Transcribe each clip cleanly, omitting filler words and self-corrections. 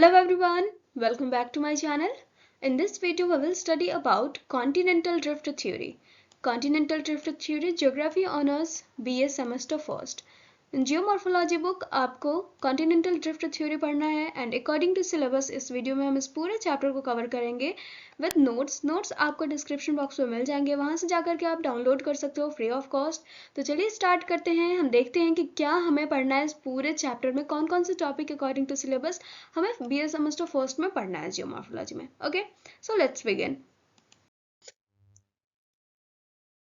Hello everyone, welcome back to my channel. In this video we will study about continental drift theory. Continental drift theory geography honors BA semester first. Geomorphology book आपको continental drift theory पढ़ना है and according to syllabus इस video में हम इस पूरे chapter को cover करेंगे विद नोट्स आपको डिस्क्रिप्शन बॉक्स में मिल जाएंगे, वहां से जाकर के आप डाउनलोड कर सकते हो फ्री ऑफ कॉस्ट। तो चलिए स्टार्ट करते हैं। हम देखते हैं कि क्या हमें पढ़ना है इस पूरे चैप्टर में, कौन कौन से टॉपिक अकॉर्डिंग टू सिलेबस हमें BA सेमेस्टर फर्स्ट में पढ़ना है जियोमॉर्फोलॉजी में। Okay, so let's begin.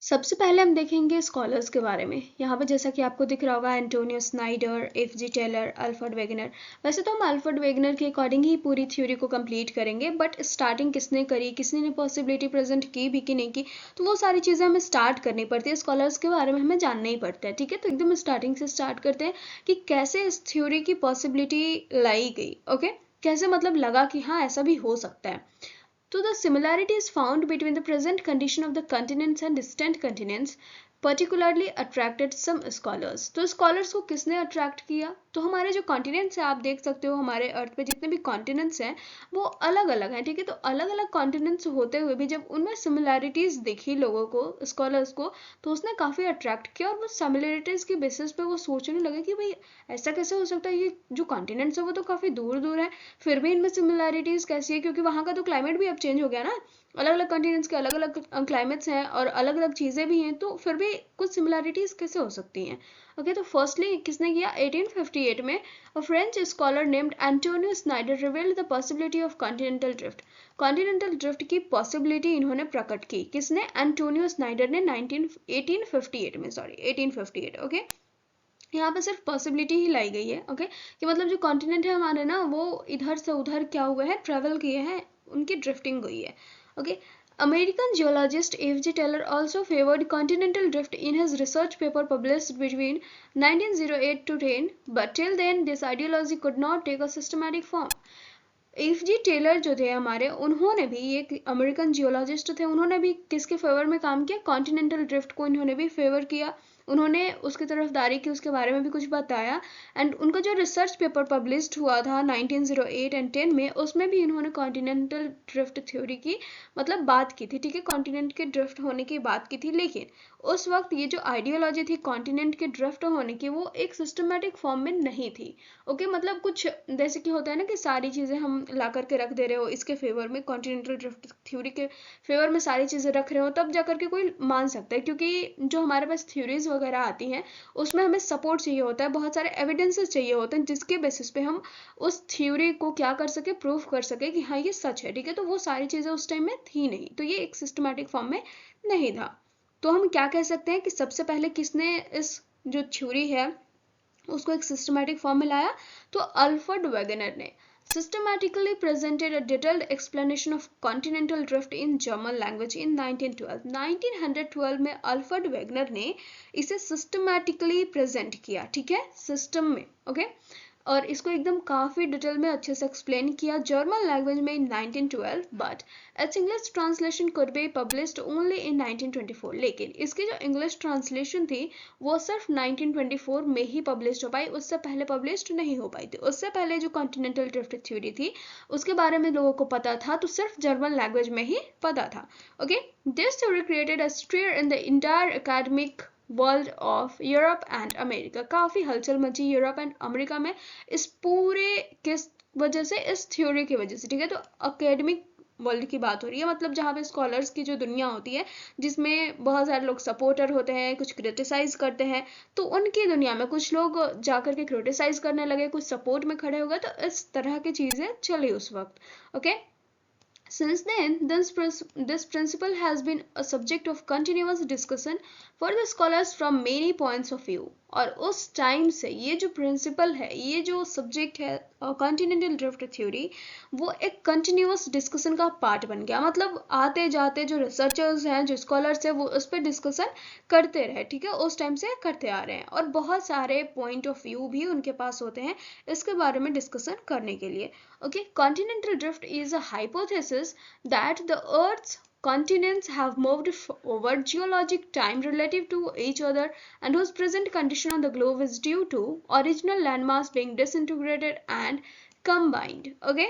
सबसे पहले हम देखेंगे स्कॉलर्स के बारे में। यहाँ पे जैसा कि आपको दिख रहा होगा Antonio Snider, F G. Taylor, Alfred Wegener. वैसे तो हम अल्फ्रेड वेगनर के अकॉर्डिंग ही पूरी थ्योरी को कंप्लीट करेंगे, बट स्टार्टिंग किसने करी, किसने ने पॉसिबिलिटी प्रेजेंट की भी कि नहीं की, तो वो सारी चीज़ें हमें स्टार्ट करनी पड़ती है। स्कॉलर्स के बारे में हमें जानना ही पड़ता है, ठीक है। तो एकदम स्टार्टिंग से स्टार्ट करते हैं कि कैसे इस थ्योरी की पॉसिबिलिटी लाई गई। ओके, कैसे मतलब लगा कि हाँ ऐसा भी हो सकता है। So the similarities found between the present condition of the continents and distant continents particularly attracted some scholars. तो scholars को किसने attract किया? तो हमारे जो continents हैं, आप देख सकते हो हमारे अर्थ पे जितने भी continents हैं वो अलग अलग हैं, ठीक है। तो अलग अलग continents होते हुए भी जब उनमें similarities दिखी लोगों को, scholars को, तो उसने काफ़ी attract किया और वो similarities की basis पे वो सोचने लगे कि भाई ऐसा कैसे हो सकता है, ये जो continents है वो तो काफ़ी दूर दूर है, फिर भी इनमें similarities कैसी है, क्योंकि वहाँ का तो climate भी अब चेंज हो गया ना, अलग अलग कॉन्टिनेंट्स के अलग अलग क्लाइमेट्स हैं और अलग अलग चीज़ें भी हैं, तो फिर भी कुछ सिमिलैरिटीज कैसे हो सकती हैं। ओके, तो फर्स्टली किसने किया, 1858 में a French scholar named Antonio Snyder revealed the possibility of continental drift. Continental drift की पॉसिबिलिटी इन्होंने प्रकट की, किसने, एंटोनियो स्नाइडर ने 1858 में। ओके, यहाँ पे सिर्फ पॉसिबिलिटी ही लाई गई है। ओके, कि मतलब जो कॉन्टिनेंट है हमारे ना वो इधर से उधर क्या हुए हैं, ट्रेवल किए हैं, उनकी ड्रिफ्टिंग हुई है। Okay, American geologist F.G. Taylor also favored continental drift in his research paper published between 1908 to 10, but till then this ideology could not take a systematic form. F.G. Taylor जो थे हमारे, उन्होंने भी, एक अमेरिकन जियोलॉजिस्ट थे, उन्होंने भी किसके फेवर में काम किया, कॉन्टिनेंटल ड्रिफ्ट को इन्होंने भी फेवर किया, उन्होंने उसकी तरफदारी की, उसके बारे में भी कुछ बताया। एंड उनका जो रिसर्च पेपर पब्लिश्ड हुआ था 1908 एंड 10 में, उसमें भी इन्होंने कॉन्टिनेंटल ड्रिफ्ट थ्योरी की मतलब बात की थी, ठीक है, कॉन्टिनेंट के ड्रिफ्ट होने की बात की थी। लेकिन उस वक्त ये जो आइडियोलॉजी थी कॉन्टिनेंट के ड्रिफ्ट होने की, वो एक सिस्टमेटिक फॉर्म में नहीं थी। ओके, मतलब कुछ जैसे कि होता है ना कि सारी चीज़ें हम ला करके रख दे रहे हो इसके फेवर में, कॉन्टिनेंटल ड्रिफ्ट थ्योरी के फेवर में सारी चीज़ें रख रहे हो, तब जाकर के कोई मान सकता है, क्योंकि जो हमारे पास थ्योरीज वगैरह आती हैं उसमें हमें सपोर्ट चाहिए होता है, बहुत सारे एविडेंसेस चाहिए होते हैं जिसके बेसिस पे हम उस थ्योरी को क्या कर सके, प्रूफ कर सके कि हाँ ये सच है, ठीक है। तो वो सारी चीज़ें उस टाइम में थी नहीं, तो ये एक सिस्टमैटिक फॉर्म में नहीं था। तो हम क्या कह सकते हैं कि सबसे पहले किसने इस जो थ्योरी है उसको एक सिस्टमैटिक फॉर्म में लाया, तो अल्फ्रेड वेगनर ने systematically presented a detailed explanation of continental drift in German language in 1912. 1912 में अल्फ्रेड वेगनर ने इसे systematically present किया, ठीक है, सिस्टम में। ओके, और इसको एकदम काफ़ी डिटेल में अच्छे से एक्सप्लेन किया जर्मन लैंग्वेज में इन 1912, but it's English translation could be published only in 1924। लेकिन इसकी जो इंग्लिश ट्रांसलेशन थी वो सिर्फ 1924 में ही पब्लिश हो पाई, उससे पहले पब्लिश्ड नहीं हो पाई थी। उससे पहले जो कॉन्टिनेंटल ड्रिफ्ट थ्योरी थी उसके बारे में लोगों को पता था, तो सिर्फ जर्मन लैंग्वेज में ही पता था। Okay, this theory created a stir in the entire academic world of Europe and America. काफ़ी हलचल मची यूरोप एंड अमेरिका में इस पूरे किस वजह से, इस थ्योरी की वजह से, ठीक है। तो अकेडमिक वर्ल्ड की बात हो रही है, मतलब जहाँ पे स्कॉलर्स की जो दुनिया होती है जिसमें बहुत सारे लोग सपोर्टर होते हैं, कुछ क्रिटिसाइज करते हैं, तो उनकी दुनिया में कुछ लोग जाकर के क्रिटिसाइज करने लगे, कुछ सपोर्ट में खड़े हो गए, तो इस तरह की चीज़ें चली उस वक्त। Okay, Since then, this principle has been a subject of continuous discussion for the scholars from many points of view. और उस टाइम से ये जो प्रिंसिपल है, ये जो सब्जेक्ट है कॉन्टिनेंटल ड्रिफ्ट थ्योरी, वो एक कंटिन्यूस डिस्कशन का पार्ट बन गया। मतलब आते जाते जो रिसर्चर्स हैं, जो स्कॉलर्स हैं, वो उस पर डिस्कशन करते रहे, ठीक है, उस टाइम से करते आ रहे हैं, और बहुत सारे पॉइंट ऑफ व्यू भी उनके पास होते हैं इसके बारे में डिस्कशन करने के लिए। Okay, continental drift is a hypothesis that the Earth's continents have moved over geologic time relative to each other and whose present condition on the globe is due to original landmass being disintegrated and combined. Okay,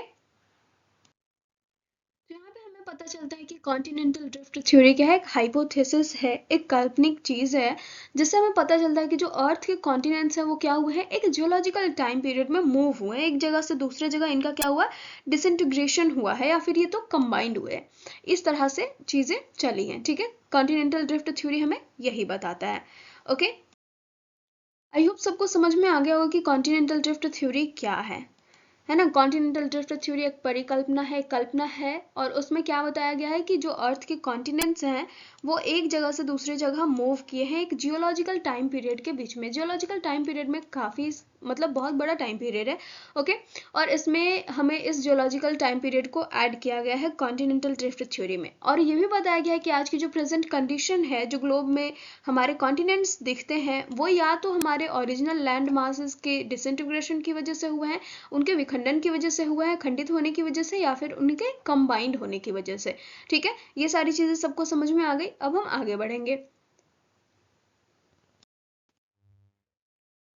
तो यहाँ पे हमें पता चलता है कि continental drift theory क्या है, एक हाइपोथेसिस है, एक काल्पनिक चीज है, जिससे हमें पता चलता है कि जो अर्थ के कॉन्टिनेंट्स हैं वो क्या हुए हैं, एक जियोलॉजिकल टाइम पीरियड में मूव हुए हैं, एक जगह से दूसरे जगह इनका क्या हुआ, डिसइंटीग्रेशन हुआ है, या फिर ये तो कंबाइंड हुए हैं, इस तरह से चीजें चली हैं। ठीक है, कॉन्टिनेंटल ड्रिफ्ट थ्योरी हमें यही बताता है। ओके, आई होप सबको समझ में आ गया होगा कि कॉन्टिनेंटल ड्रिफ्ट थ्योरी क्या है ना। कॉन्टिनेंटल ड्रिफ्ट थ्योरी एक परिकल्पना है, कल्पना है, और उसमें क्या बताया गया है कि जो अर्थ के कॉन्टिनेंट्स हैं वो एक जगह से दूसरी जगह मूव किए हैं एक जियोलॉजिकल टाइम पीरियड के बीच में। जियोलॉजिकल टाइम पीरियड में काफ़ी मतलब बहुत बड़ा टाइम पीरियड है। ओके, और इसमें हमें इस जियोलॉजिकल टाइम पीरियड को ऐड किया गया है कॉन्टिनेंटल ड्रिफ्ट थ्योरी में, और ये भी बताया गया है कि आज की जो प्रेजेंट कंडीशन है, जो ग्लोब में हमारे कॉन्टिनेंट्स दिखते हैं, वो या तो हमारे ओरिजिनल लैंड मासेस के डिसइंटीग्रेशन की वजह से हुए हैं, उनके विखंडन की वजह से हुआ है, खंडित होने की वजह से, या फिर उनके कंबाइंड होने की वजह से। ठीक है, ये सारी चीजें सबको समझ में आ गई। अब हम आगे बढ़ेंगे।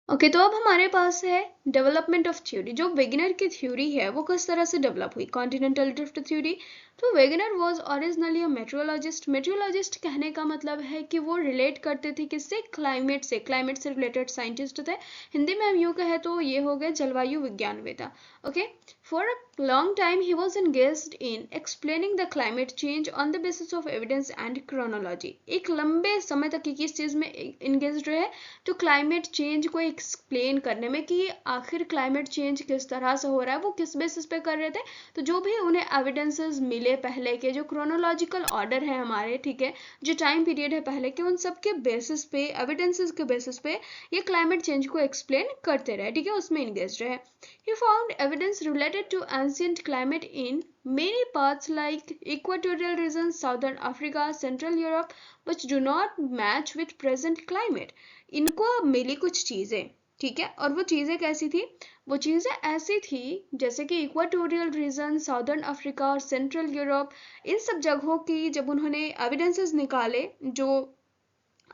ओके, तो अब हमारे पास है डेवलपमेंट ऑफ थ्योरी। जो वेगनर की थ्योरी है वो किस तरह से डेवलप हुई, कॉन्टिनेंटल ड्रिफ्ट थ्योरी। तो Wegener was originally a meteorologist. Meteorologist कहने का मतलब है कि वो रिलेट करते थे किससे, क्लाइमेट से, क्लाइमेट से रिलेटेड साइंटिस्ट थे। हिंदी में हम यूँ कहें तो ये हो गए जलवायु विज्ञानवेता। Okay, for a long time he was engaged in explaining the climate change on the basis of evidence and chronology। एक लंबे समय तक किस चीज में engaged रहे, तो क्लाइमेट चेंज को एक्सप्लेन करने में कि आखिर क्लाइमेट चेंज किस तरह से हो रहा है, वो किस बेसिस पे कर रहे थे। तो जो भी उन्हें एविडेंसेस मिले पहले के, जो क्रोनोलॉजिकल ऑर्डर है हमारे, ठीक है, जो टाइम पीरियड है पहले के, उन सब के बेसिस पे, एविडेंसेस के बेसिस पे ये क्लाइमेट चेंज को एक्सप्लेन करते रहे। ठीक है, उसमें इंगेज रहे। He found evidence related to ancient climate in many parts like equatorial regions, southern Africa, central Europe, which do not match with present climate। इनको मिली कुछ चीजें, ठीक है, और वो चीजें कैसी थी, वो चीजें ऐसी थी जैसे कि इक्वाटोरियल रीजन, साउदर्न अफ्रीका और सेंट्रल यूरोप, इन सब जगहों की जब उन्होंने एविडेंसेस निकाले, जो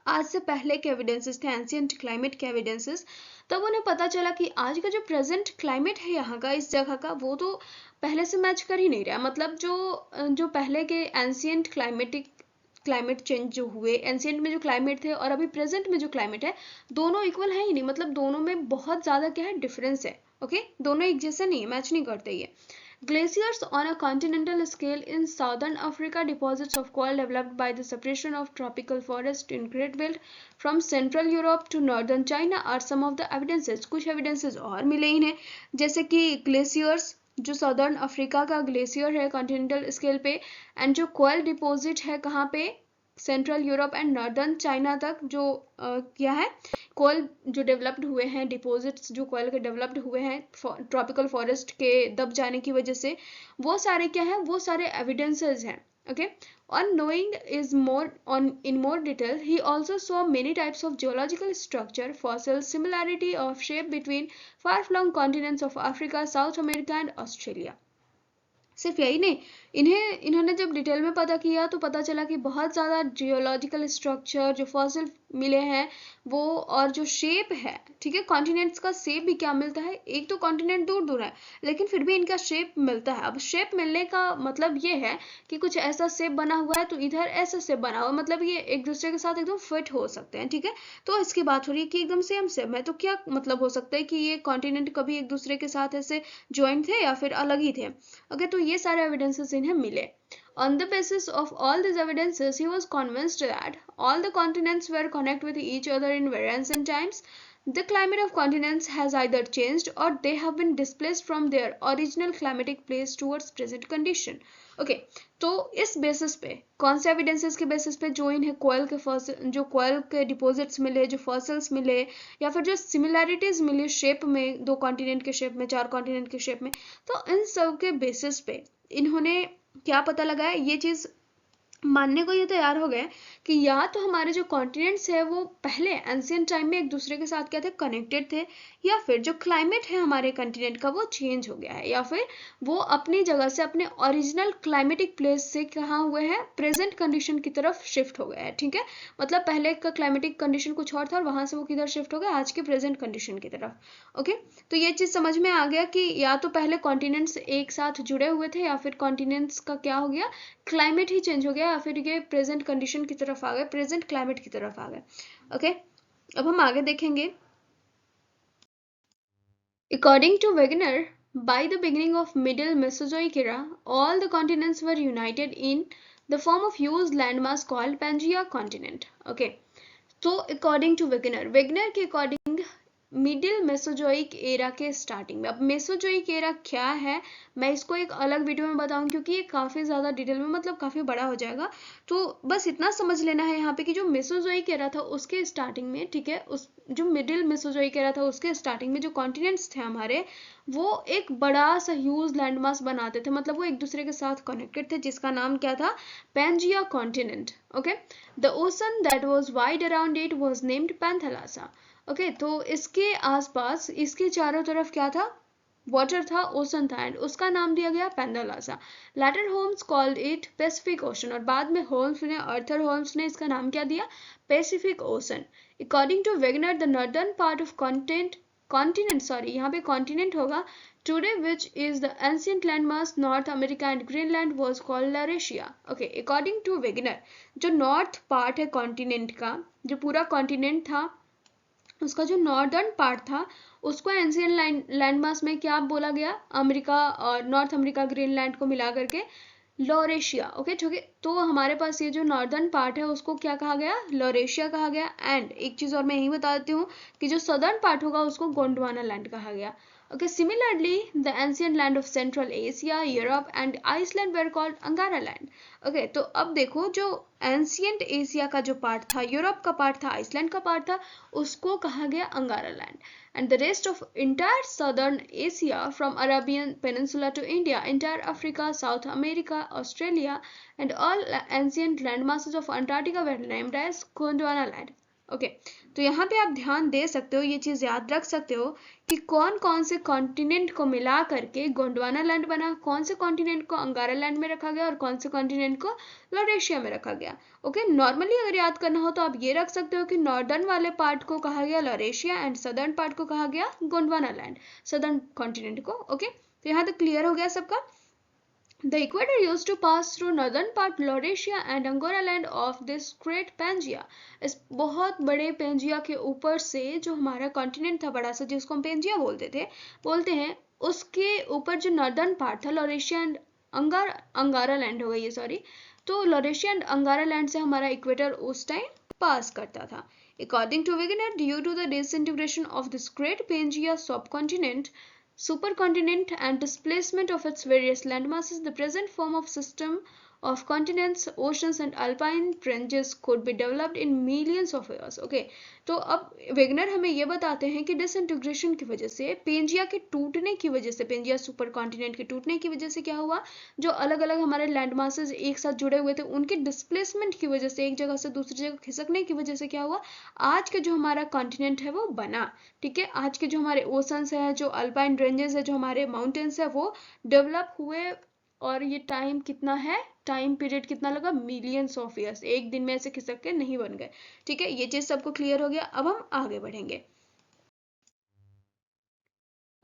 आज से पहले के एविडेंसेस थे, एंशिएंट क्लाइमेट के एविडेंसेस, तब उन्हें पता चला कि आज का जो प्रेजेंट क्लाइमेट है यहाँ का, इस जगह का, वो तो पहले से मैच कर ही नहीं रहा। मतलब जो पहले के एंशिएंट क्लाइमेट चेंज जो हुए, एंशिएंट में जो क्लाइमेट थे और अभी प्रेजेंट में जो क्लाइमेट है, दोनों इक्वल है ही नहीं। मतलब दोनों में बहुत ज़्यादा क्या है, डिफरेंस है। ओके, दोनों एक जैसे नहीं है, मैच नहीं करते ये। Glaciers on a continental scale in southern Africa, deposits of coal developed by the separation of tropical forest in Great Belt from central Europe to northern China are some of the evidences। कुछ evidences और मिले इन्हें, जैसे कि glaciers, जो southern Africa का glacier है continental scale पे, एंड जो कोयल डिपॉजिट है कहाँ पे, central Europe and northern China तक, जो क्या है, कोयल जो डेवलप्ड हुए हैं, डिपॉजिट्स जो कोयल के डेवलप्ड हुए हैं ट्रॉपिकल फॉरेस्ट के दब जाने की वजह से, वो सारे क्या है, वो सारे एविडेंसेस हैं। Okay, on knowing is more on in more detail, he also saw many types of geological structure, fossil similarity of shape between far-flung continents of Africa, South America and Australia। सिर्फ यही नहीं, इन्होंने जब detail में पता किया तो पता चला कि बहुत ज़्यादा जियोलॉजिकल स्ट्रक्चर, जो फॉसिल मिले हैं वो, और जो शेप है, ठीक है, कॉन्टिनेंट्स का शेप भी क्या मिलता है, एक तो कॉन्टिनेंट दूर दूर है लेकिन फिर भी इनका शेप मिलता है। अब शेप मिलने का मतलब ये है कि कुछ ऐसा शेप बना हुआ है तो इधर ऐसा शेप बना हुआ, मतलब ये एक दूसरे के साथ एकदम फिट हो सकते हैं। ठीक है, तो इसकी बात हो रही है कि एकदम सेम सेम है, तो क्या मतलब हो सकता है कि ये कॉन्टिनेंट कभी एक दूसरे के साथ ऐसे ज्वाइंट थे या फिर अलग ही थे। ओके, तो ये सारे एविडेंसेस इन्हें मिले। On the basis of all these evidences, he was convinced that all the continents were connected with each other in very ancient times. The climate of continents has either changed or they have been displaced from their original climatic place towards present condition. Okay, तो इस basis पे, कौन से evidences के basis पे, जो इन्हें जो कोयल के डिपॉजिट्स मिले, जो फॉसिल्स मिले, या फिर जो सिमिलैरिटीज मिली शेप में, दो कॉन्टिनेंट के शेप में, चार कॉन्टिनेंट के शेप में, तो इन सब के बेसिस पे इन्होंने क्या पता लगा है, ये चीज मानने को ये तैयार हो गए कि या तो हमारे जो कॉन्टिनेंट्स है वो पहले एंशियंट टाइम में एक दूसरे के साथ क्या थे, कनेक्टेड थे, या फिर जो क्लाइमेट है हमारे कॉन्टिनेंट का वो चेंज हो गया है, या फिर वो अपनी जगह से अपने ओरिजिनल क्लाइमेटिक प्लेस से कहाँ हुए हैं, प्रेजेंट कंडीशन की तरफ शिफ्ट हो गया है। ठीक है, मतलब पहले का क्लाइमेटिक कंडीशन कुछ और था और वहां से वो किधर शिफ्ट हो गया, आज के प्रेजेंट कंडीशन की तरफ। ओके, तो ये चीज समझ में आ गया कि या तो पहले कॉन्टिनेंट्स एक साथ जुड़े हुए थे, या फिर कॉन्टिनेंट्स का क्या हो गया, क्लाइमेट ही चेंज हो गया, या फिर ये प्रेजेंट कंडीशन की तरफ आ गए, प्रेजेंट क्लाइमेट की तरफ आ गए। ओके, अब हम आगे देखेंगे। According to Wegener, by the beginning of Middle Mesozoic era, all the continents were united in the form of huge landmass called Pangaea continent. Okay, तो अकॉर्डिंग टू वेगनर, वेगनर के according middle Mesozoic era के starting में, अब Mesozoic era क्या है मैं इसको एक अलग वीडियो में बताऊं क्योंकि ये काफ़ी ज़्यादा डिटेल में, मतलब काफ़ी बड़ा हो जाएगा। तो बस इतना समझ लेना है यहाँ पे कि जो मेसोजोइक एरा था उसके स्टार्टिंग में, ठीक है, उस जो मिडिल मेसोजोइक एरा था उसके स्टार्टिंग में जो कॉन्टिनेंट्स थे हमारे, वो एक बड़ा सा ह्यूज लैंडमास बनाते थे, मतलब वो एक दूसरे के साथ कनेक्टेड थे, जिसका नाम क्या था, Pangaea continent. Okay, the ocean that was wide around it was named Panthalassa. Okay, तो इसके आसपास, इसके चारों तरफ क्या था, वाटर था, ओशन था, एंड उसका नाम दिया गया Panthalassa. Later homes called it Pacific Ocean, और बाद में होम्स ने, अर्थर होम्स ने इसका नाम क्या दिया, Pacific Ocean. According to Wegener, the northern part of continent, sorry यहाँ पे कॉन्टिनेंट होगा, today which is the ancient landmass North America and Greenland was called Laurasia. Okay, according to Wegener, जो नॉर्थ पार्ट है continent का, जो पूरा continent था उसका जो नॉर्दर्न पार्ट था उसको एंशियंट लैंडमास में क्या बोला गया, अमेरिका और नॉर्थ अमेरिका ग्रीनलैंड को मिला करके लॉरेशिया। ओके, ठीक है, तो हमारे पास ये जो नॉर्दर्न पार्ट है उसको क्या कहा गया, लॉरेशिया कहा गया। एंड एक चीज और मैं यही बता देती हूँ कि जो सदर्न पार्ट होगा उसको गोंडवाना लैंड कहा गया। Okay, similarly, the ancient land of Central Asia, Europe and Iceland were called Angara land. Okay, तो अब देखो जो एंशियंट एशिया का जो पार्ट था, यूरोप का पार्ट था, आइसलैंड का पार्ट था, उसको कहा गया Angara land. And the rest of entire southern Asia from Arabian peninsula to India, entire Africa, South America, Australia and all ancient land masses of Antarctica were named as Gondwana land. Okay, तो यहाँ पे आप ध्यान दे सकते हो, ये चीज याद रख सकते हो कि कौन कौन से कॉन्टिनेंट को मिला करके गोंडवाना लैंड बना, कौन से कॉन्टिनेंट को अंगारा लैंड में रखा गया और कौन से कॉन्टिनेंट को लॉरेशिया में रखा गया। ओके, नॉर्मली अगर याद करना हो तो आप ये रख सकते हो कि नॉर्दर्न वाले पार्ट को कहा गया लॉरेशिया एंड सदर्न पार्ट को कहा गया गोंडवाना लैंड, सदर्न कॉन्टिनेंट को। ओके, तो यहाँ तक क्लियर हो गया सबका। The equator used to pass through northern part Laurasia and Angora land of this great Pangaea. इस बहुत बड़े पेंजिया के ऊपर से जो हमारा कॉन्टिनेंट था बड़ा सा, जिसको हम पेंजिया बोलते हैं, उसके ऊपर जो नॉर्दर्न पार्ट था लॉरेशिया एंड अंगारा लैंड हो गई है, सॉरी, तो लॉरेशिया एंड अंगारा लैंड से हमारा इक्वेटर उस टाइम पास करता था। According to Wegener, due to the disintegration of this great Pangea subcontinent, supercontinent and displacement of its various landmasses, the present form of system of continents, oceans and alpine ranges could be developed in millions of years. Okay, तो अब Wegener हमें ये बताते हैं कि disintegration की वजह से, पेंजिया के टूटने की वजह से, पेंजिया सुपर कॉन्टिनेंट के टूटने की वजह से क्या हुआ, जो अलग अलग हमारे लैंड मासेस एक साथ जुड़े हुए थे उनके डिस्प्लेसमेंट की वजह से, एक जगह से दूसरी जगह खिसकने की वजह से क्या हुआ, आज के जो हमारा कॉन्टिनेंट है वो बना। ठीक है, आज के जो हमारे ओशंस है, जो अल्पाइन रेंजेस है, जो हमारे माउंटेन्स है, वो डेवलप हुए। और ये टाइम कितना है, टाइम पीरियड कितना लगा, मिलियंस ऑफ ईयर्स, एक दिन में ऐसे खिसक के नहीं बन गए। ठीक है, ये चीज सबको क्लियर हो गया। अब हम आगे बढ़ेंगे।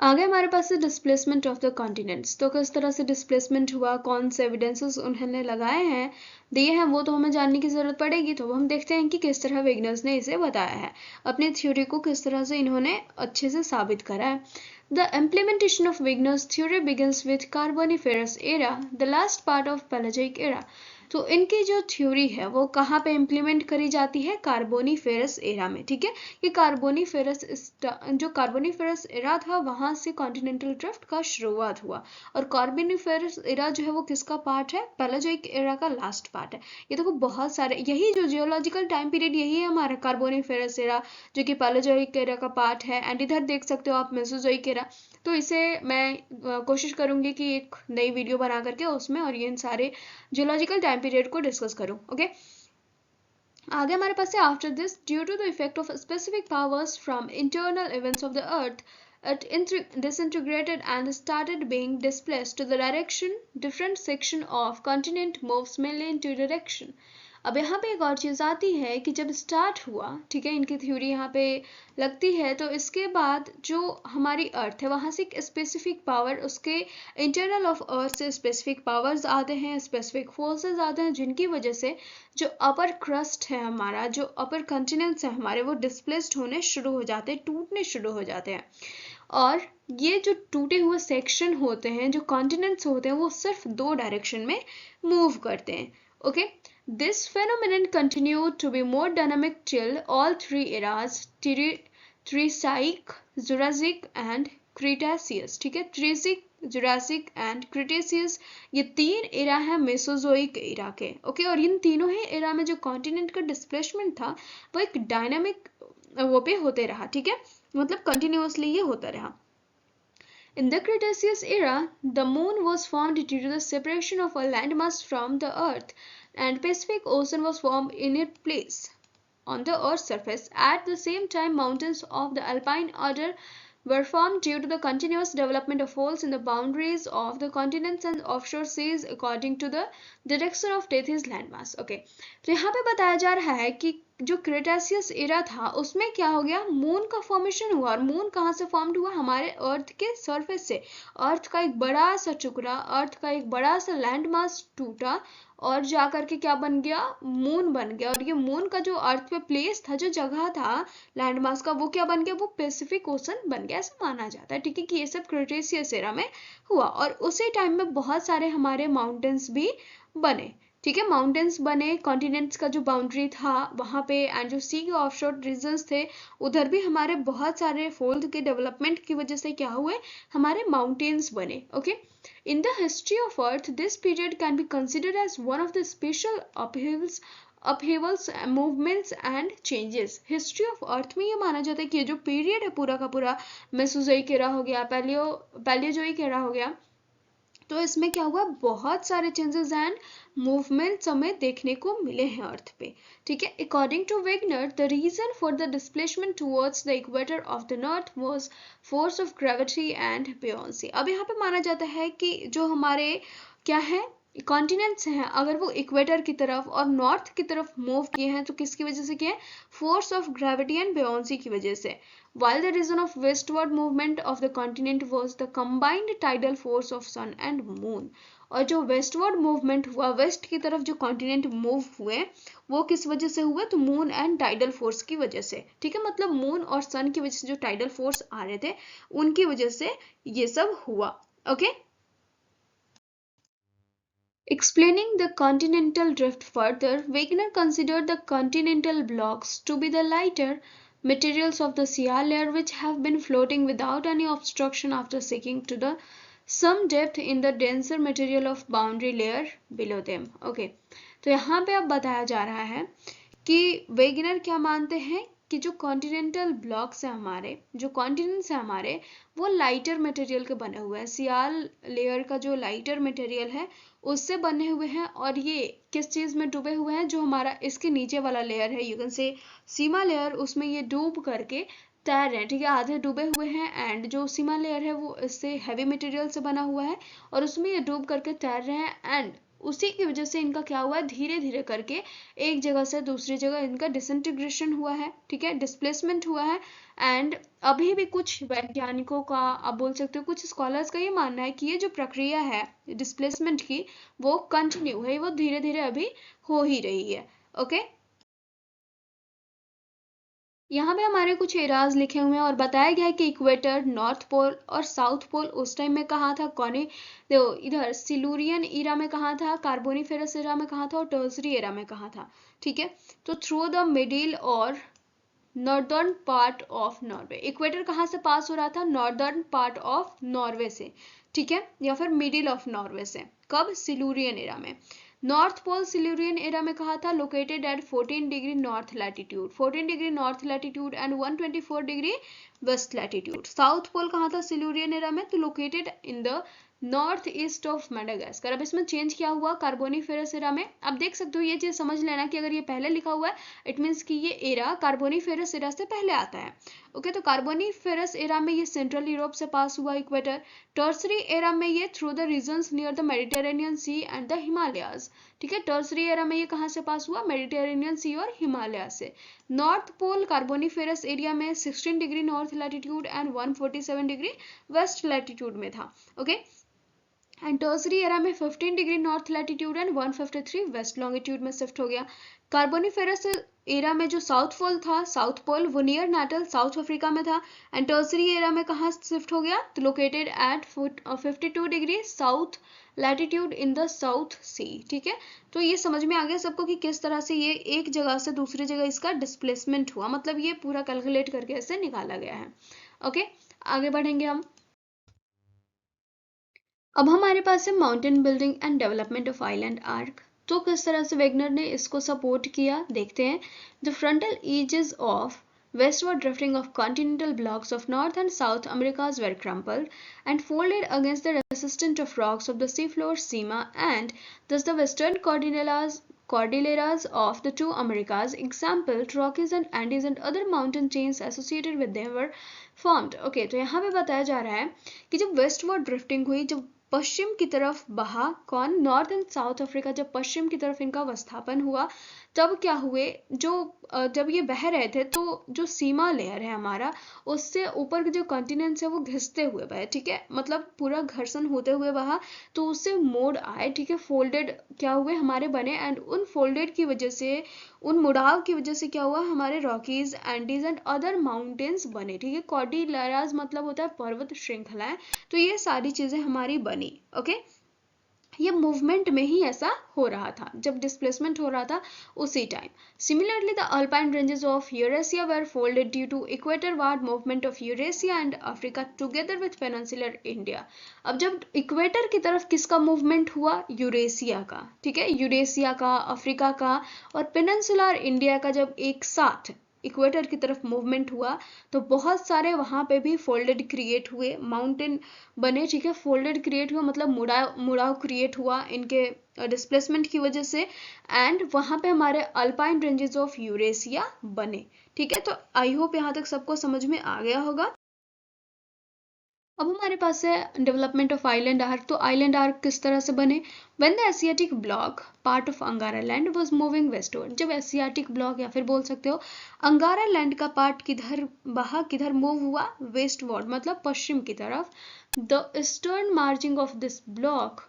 आगे हमारे पास है डिस्प्लेसमेंट ऑफ द कॉन्टिनेंट्स। तो किस तरह से डिस्प्लेसमेंट हुआ, कौन से एविडेंसेस उन्होंने लगाए हैं, दिए हैं, वो तो हमें जानने की जरूरत पड़ेगी। तो हम देखते हैं कि किस तरह वेगनर्स ने इसे बताया है, अपनी थ्योरी को किस तरह से इन्होंने अच्छे से साबित करा है। The implementation of Wegener's theory begins with Carboniferous era, the last part of Pelagic era. तो इनकी जो थ्योरी है वो कहाँ पे इम्प्लीमेंट करी जाती है, कार्बोनीफेरस एरा में। ठीक है, ये जो कार्बोनीफेरस एरा था वहां से कॉन्टिनेंटल ड्रिफ्ट का शुरुआत हुआ। और कार्बोनीफेरस एरा जो है वो किसका पार्ट है, पेलाजिक एरा का लास्ट पार्ट है। ये देखो बहुत सारे, यही जो जियोलॉजिकल टाइम पीरियड यही है हमारा कार्बोनीफेरस एरा, जो कि पेलाजिक एरा का पार्ट है। एंड इधर देख सकते हो आप मेसोजोइक एरा। तो इसे मैं कोशिश करूंगी कि एक नई वीडियो बना करके उसमें और ये इन सारे जियोलॉजिकल टाइम पीरियड को डिस्कस करूं। ओके, आगे हमारे पास है after this due to the effect of specific powers from internal events of the earth it disintegrated and started being displaced to the direction different section of continent moves mainly into direction. अब यहाँ पे एक और चीज़ आती है कि जब start हुआ, ठीक है, इनकी थ्योरी यहाँ पे लगती है, तो इसके बाद जो हमारी अर्थ है वहाँ से एक स्पेसिफिक पावर, उसके इंटरनल ऑफ अर्थ से स्पेसिफिक पावर्स आते हैं, स्पेसिफिक फोर्सेस आते हैं, जिनकी वजह से जो अपर क्रस्ट है हमारा, जो अपर कंटिनेंट्स है हमारे, वो डिस्प्लेस्ड होने शुरू हो जाते हैं, टूटने शुरू हो जाते हैं। और ये जो टूटे हुए सेक्शन होते हैं, जो कॉन्टिनेंट्स होते हैं, वो सिर्फ दो डायरेक्शन में मूव करते हैं। Okay, this phenomenon continued to be more dynamic till all three eras, Triassic, Jurassic and Cretaceous, ठीक है, Triassic, जुरासिक एंड क्रिटेशियस, ये तीन एरा है मेसोजोइक एरा के। ओके, और इन तीनों ही एरा में जो कॉन्टिनेंट का डिस्प्लेसमेंट था वो एक डायनामिक वो पे होते रहा, ठीक है, मतलब कंटिन्यूअसली ये होता रहा। In the Cretaceous era, the moon was formed due to the separation of a landmass from the earth, and Pacific Ocean was formed in its place on the earth's surface. At the same time, mountains of the alpine order were formed due to the continuous development of holes in the boundaries of the continents and offshore seas according to the direction of Tethys landmass. Okay, तो यहाँ पे बताया जा रहा है कि जो क्रेटासियस era था उसमें क्या हो गया, मून का फॉर्मेशन हुआ। और मून कहाँ से फॉर्म्ड हुआ, हमारे अर्थ के सरफेस से। अर्थ का एक बड़ा सा टुकड़ा, अर्थ का एक बड़ा सा लैंड मास टूटा और जा करके क्या बन गया, मून बन गया। और ये मून का जो अर्थ पे प्लेस था, जो जगह था लैंड मास का, वो क्या बन गया, वो पैसिफिक ओशन बन गया, ऐसा माना जाता है, ठीक है, कि ये सब क्रेटेशियस एरा में हुआ। और उसी टाइम में बहुत सारे हमारे माउंटेन्स भी बने, ठीक है, माउंटेन्स बने, कॉन्टिनेंट्स का जो बाउंड्री था वहाँ पे, एंड जो सी के ऑफशोर रीजन्स थे उधर भी हमारे बहुत सारे फोल्ड के डेवलपमेंट की वजह से क्या हुए, हमारे माउंटेन्स बने। Okay, in the history of earth this period can be considered as one of the special upheavals, movements and changes. History of earth में ये माना जाता है कि ये जो पीरियड है पूरा का पूरा, मेसोजोइक एरा हो गया, पैलियोजोइक एरा हो गया, तो इसमें क्या हुआ, बहुत सारे चेंजेस एंड मूवमेंट्स हमें देखने को मिले हैं अर्थ पे, ठीक है। According to Wegener, the reason for the displacement towards the equator of the north was force of gravity and buoyancy. अब यहाँ पे माना जाता है कि जो हमारे क्या है कॉन्टिनेंट्स हैं, अगर वो इक्वेटर की तरफ और नॉर्थ की तरफ मूव किए हैं तो किसकी वजह से किए हैं, force of gravity and buoyancy की वजह से। While the reason of westward movement of the continent was the combined tidal force of sun and moon. और जो वेस्टवर्ड मूवमेंट हुआ, वेस्ट की तरफ जो कॉन्टिनेंट मूव हुए, वो किस वजह से हुए, तो मून एंड टाइडल फोर्स की वजह से, ठीक है, मतलब मून और सन की वजह से जो टाइडल फोर्स आ रहे थे उनकी वजह से ये सब हुआ। Okay, Explaining the continental drift further, Wegener considered the continental blocks to be the lighter materials of the shear layer which have been floating without any obstruction after sinking to the some depth in the denser material of boundary layer below them. Okay, तो यहाँ पे अब बताया जा रहा है कि Wegener क्या मानते हैं कि जो कॉन्टिनेंटल ब्लॉक्स हैं हमारे, जो कॉन्टिनेंट्स हैं हमारे, वो लाइटर मटेरियल के बने हुए हैं। सियाल लेयर का जो लाइटर मटेरियल है उससे बने हुए हैं, और ये किस चीज़ में डूबे हुए हैं, जो हमारा इसके नीचे वाला लेयर है, you can say Seema layer, उसमें ये डूब करके तैर रहे हैं, ठीक है, आधे डूबे हुए हैं। एंड जो सीमा लेयर है वो इससे हैवी मटेरियल से बना हुआ है और उसमें ये डूब करके तैर रहे हैं। एंड उसी की वजह से इनका क्या हुआ है, धीरे धीरे करके एक जगह से दूसरी जगह इनका डिसइंटीग्रेशन हुआ है, ठीक है, डिस्प्लेसमेंट हुआ है। एंड अभी भी कुछ वैज्ञानिकों का, आप बोल सकते हो कुछ स्कॉलर्स का ये मानना है कि ये जो प्रक्रिया है डिस्प्लेसमेंट की वो कंटिन्यू है, वो धीरे धीरे अभी हो ही रही है। ओके, यहाँ पे हमारे कुछ एराज लिखे हुए हैं और बताया गया है कि इक्वेटर, नॉर्थ पोल और साउथ पोल उस टाइम में कहाँ था, कौने देखो इधर सिलूरियन एरा में कहाँ था, कार्बोनिफेरस एरा में कहाँ था और टर्सरी एरा में कहाँ था, ठीक है। तो थ्रू द मिडिल और northern part of Norway, equator कहाँ से पास हो रहा था, नॉर्दर्न पार्ट ऑफ नॉर्वे से, ठीक है, या फिर मिडिल ऑफ नॉर्वे से। कब, सिलूरियन एरा में। नॉर्थ पोल सिल्यूरियन एरा में कहा था, located at 14 degree north latitude, 14 degree north latitude and 124 degree west latitude. South Pole कहाँ था सिल्यूरियन एरा में, तो located in the north east of Madagascar. अब इसमें चेंज क्या हुआ कार्बोनिफेरस एरा में, अब देख सकते हो ये चीज समझ लेना कि अगर ये पहले लिखा हुआ है इट मीन्स कि ये एरा कार्बोनिफेरस एरा से पहले आता है। ओके, तो कार्बोनिफेरस एरा में ये सेंट्रल यूरोप से पास हुआ इक्वेटर। टर्सरी एरा में ये through the regions near the Mediterranean Sea and the Himalayas. ठीक है, टर्सरी एरा में ये कहाँ से पास हुआ, मेडिटेरेनियन सी और हिमालय से। नॉर्थ पोल कार्बोनिफेरस एरिया में 16 degree north latitude and 147 degree west latitude में था। ओके, एंड टर्सरी एरा में 15 degree north latitude and 153 west longitude में शिफ्ट हो गया। कार्बोनिफेरस एरा में जो साउथ पोल था, साउथ पोल वो नियर नाटल साउथ अफ्रीका में था। एंड टर्सरी एरा में कहाँ शिफ्ट हो गया, तो located at 52 degree south latitude in the south sea. ठीक है, तो ये समझ में आ गया सबको कि किस तरह से ये एक जगह से दूसरी जगह इसका डिस्प्लेसमेंट हुआ, मतलब ये पूरा कैलकुलेट करके ऐसे निकाला गया है। ओके, आगे बढ़ेंगे हम। अब हमारे पास है mountain building and development of island arc. तो किस तरह से वेगनर ने इसको सपोर्ट किया देखते हैं। The frontal edges of westward drifting of continental blocks of North and South Americas were crumpled and folded against the resistance of rocks of the seafloor Sima, and thus the western cordilleras of the two Americas, example Rockies and Andes and other mountain chains associated with them were formed. Okay, तो यहाँ पे बताया जा रहा है कि जब westward drifting हुई, जब पश्चिम की तरफ बहा कौन, नॉर्थ एंड साउथ अफ्रीका, जब पश्चिम की तरफ इनका विस्थापन हुआ तब क्या हुए, जो जब ये बह रहे थे तो जो सीमा लेयर है हमारा उससे ऊपर के जो कॉन्टिनेंट्स है वो घिसते हुए बहे। ठीक है, मतलब पूरा घर्षण होते हुए बहा तो उससे मोड़ आए। ठीक है, फोल्डेड क्या हुए हमारे बने, एंड उन फोल्डेड की वजह से, उन मुड़ाव की वजह से क्या हुआ, हमारे Rockies, Andes and other mountains बने। ठीक है, कॉर्डिलेराज मतलब होता है पर्वत श्रृंखलाएं, तो ये सारी चीजें हमारी बनी। ओके, ये मूवमेंट में ही ऐसा हो रहा था, जब डिस्प्लेसमेंट हो रहा था उसी time. Similarly the alpine ranges of Eurasia were folded due to equatorward movement of Eurasia and Africa together with peninsular India. अब जब इक्वेटर की तरफ किसका मूवमेंट हुआ, यूरेशिया का। ठीक है, यूरेशिया का, अफ्रीका का और पेनिनसुलर इंडिया का जब एक साथ इक्वेटर की तरफ मूवमेंट हुआ तो बहुत सारे वहां पे भी फोल्डेड क्रिएट हुए, माउंटेन बने। ठीक है, फोल्डेड क्रिएट हुआ मतलब मुड़ाव क्रिएट हुआ इनके डिस्प्लेसमेंट की वजह से, एंड वहां पे हमारे अल्पाइन रेंजेस ऑफ यूरेशिया बने। ठीक है, तो आई होप यहाँ तक सबको समझ में आ गया होगा। अब हमारे पास है डेवलपमेंट ऑफ आइलैंड आर्क। तो आइलैंड आर्क किस तरह से बने, when the Asiatic block part of अंगारा लैंड वाज मूविंग वेस्टवर्ड। जब एशियाटिक ब्लॉक या फिर बोल सकते हो अंगारा लैंड का पार्ट किधर बहा, किधर मूव हुआ, वेस्टवर्ड मतलब पश्चिम की तरफ। The eastern margin of this block,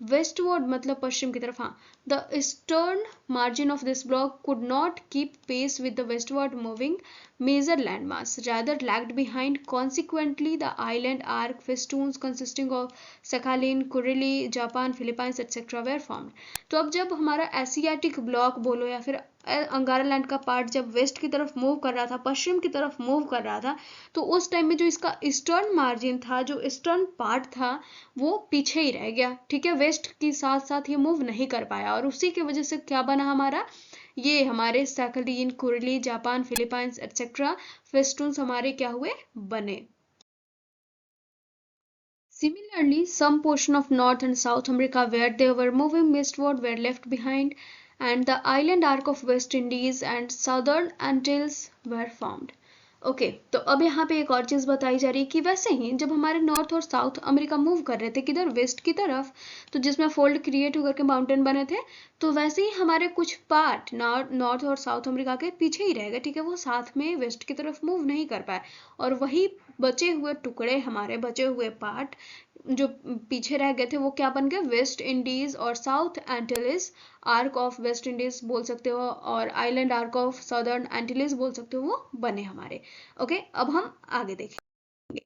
westward मतलब पश्चिम की तरफ, हाँ, the eastern margin of this block could not keep pace with the westward moving major landmass, rather lagged behind. Consequently, the island arc festoons consisting of Sakhalin, Kurili, Japan, Philippines, etc. were formed. तो अब जब हमारा Asiatic block बोलो या फिर अंगारा land का part जब वेस्ट की तरफ मूव कर रहा था, पश्चिम की तरफ मूव कर रहा था, तो उस टाइम में जो इसका ईस्टर्न मार्जिन था, जो ईस्टर्न पार्ट था, वो पीछे ही रह गया। ठीक है, वेस्ट के साथ साथ ये मूव नहीं कर पाया और उसी की वजह से क्या बना हमारा, ये हमारे सैकलिन, कुरली, जापान, फिलीपाइंस एटसेट्रा फेस्टून्स हमारे क्या हुए, बने। Similarly, some portion of North and South America where they were moving westward were left behind, and the island arc of West Indies and Southern Antilles were formed. Okay, तो अब यहाँ पे एक और चीज बताई जा रही है कि वैसे ही जब हमारे नॉर्थ और साउथ अमेरिका मूव कर रहे थे किधर, वेस्ट की तरफ, तो जिसमें फोल्ड क्रिएट होकर के माउंटेन बने थे, तो वैसे ही हमारे कुछ पार्ट नॉर्थ और साउथ अमेरिका के पीछे ही रह गए। ठीक है, वो साथ में वेस्ट की तरफ मूव नहीं कर पाए, और वही बचे हुए टुकड़े, हमारे बचे हुए पार्ट जो पीछे रह गए थे, वो क्या बन गए, वेस्ट इंडीज और South Antilles arc of West Indies बोल सकते हो, और island arc of southern Antilles बोल सकते हो, वो बने हमारे। ओके, अब हम आगे देखेंगे।